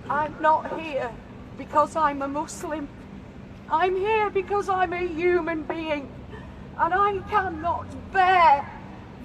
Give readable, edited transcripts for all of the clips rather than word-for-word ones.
I'm not here because I'm a Muslim. I'm here because I'm a human being, and I cannot bear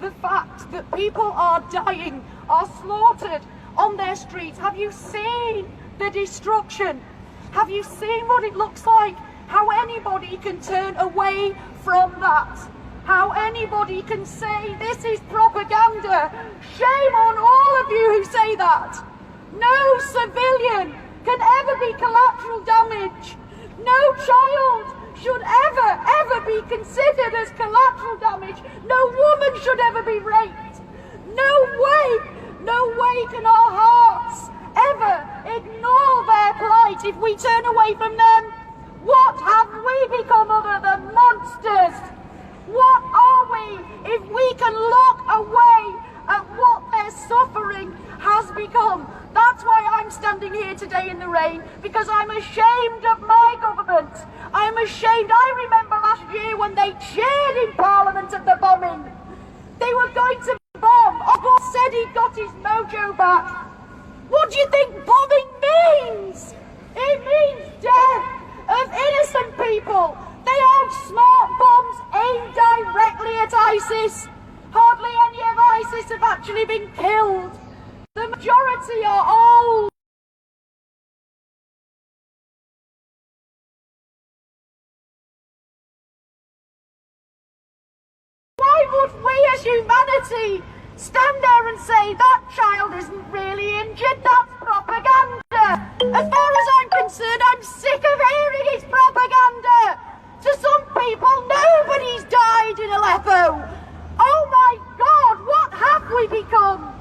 the fact that people are dying, are slaughtered on their streets. Have you seen the destruction? Have you seen what it looks like? How anybody can turn away from that? How anybody can say this is propaganda? Shame on all of you who say that. No civilian can ever be collateral damage. No child should ever be considered as collateral damage. No woman should ever be raped. No way can our hearts ever ignore their plight if we turn away from them. What have we become other than monsters? What are we if we can look away at what their suffering has become? That's why I'm standing here today in the rain, because I'm ashamed of my government. I'm ashamed. I remember last year when they cheered in Parliament at the bombing. They were going to bomb. Osborne said he got his mojo back. What do you think bombing means? It means death of innocent people. They aren't smart bombs aimed directly at ISIS. Hardly any of ISIS have actually been killed. The majority are old. Why would we as humanity stand there and say that child isn't really injured? That's propaganda. As far as I'm concerned, I'm sick of hearing it's propaganda. To some people, nobody's died in Aleppo. Oh my God, what have we become?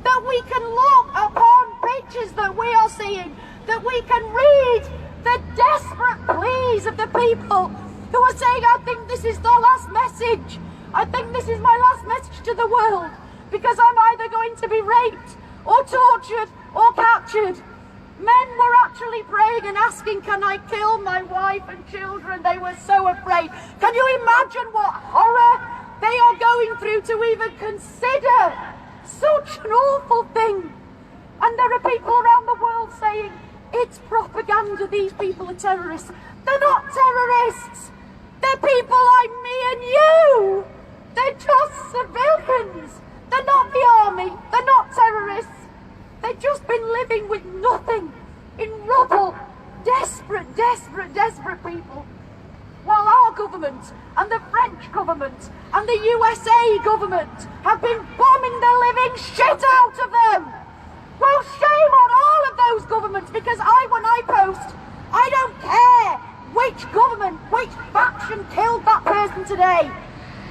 That we can look upon pictures that we are seeing, that we can read the desperate pleas of the people who are saying, I think this is the last message. I think this is my last message to the world, because I'm either going to be raped or tortured or captured. Men were actually praying and asking, can I kill my wife and children? They were so afraid. Can you imagine what horror they are going through to even consider such an awful thing? And there are people around the world saying, it's propaganda, these people are terrorists. They're not terrorists. They're people like me and you. They're just civilians. They're not the army. They're not terrorists. They've just been living with nothing, in rubble. Desperate people. While our government and the French government and the USA government have been bombing the living shit out of them. Well, shame on all of those governments, because when I post, I don't care which government, which faction killed that person today.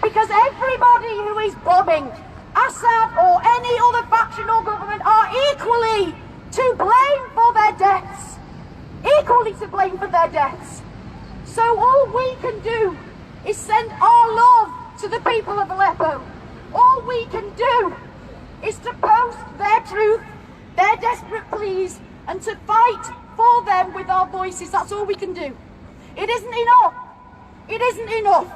Because everybody who is bombing, Assad or any other faction or government, are equally to blame for their deaths. Equally to blame for their deaths. So all we can do is send our love to the people of Aleppo. All we can do is to post their truth, their desperate pleas, and to fight for them with our voices. That's all we can do. It isn't enough. It isn't enough.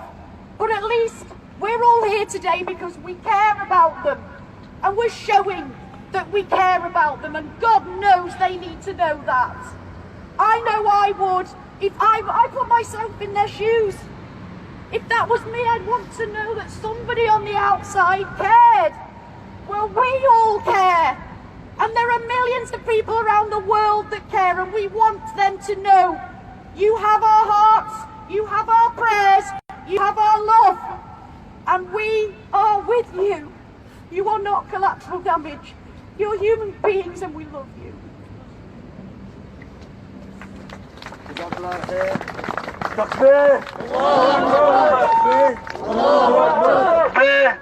But at least we're all here today because we care about them. And we're showing that we care about them. And God knows they need to know that. I know I would. If I put myself in their shoes. If that was me, I'd want to know that somebody on the outside cared. Well, we all care. And there are millions of people around the world that care, and we want them to know you have our hearts, you have our prayers, you have our love, and we are with you. You are not collateral damage. You're human beings, and we love you. Takbir! Allahu Akbar! Allahu Akbar!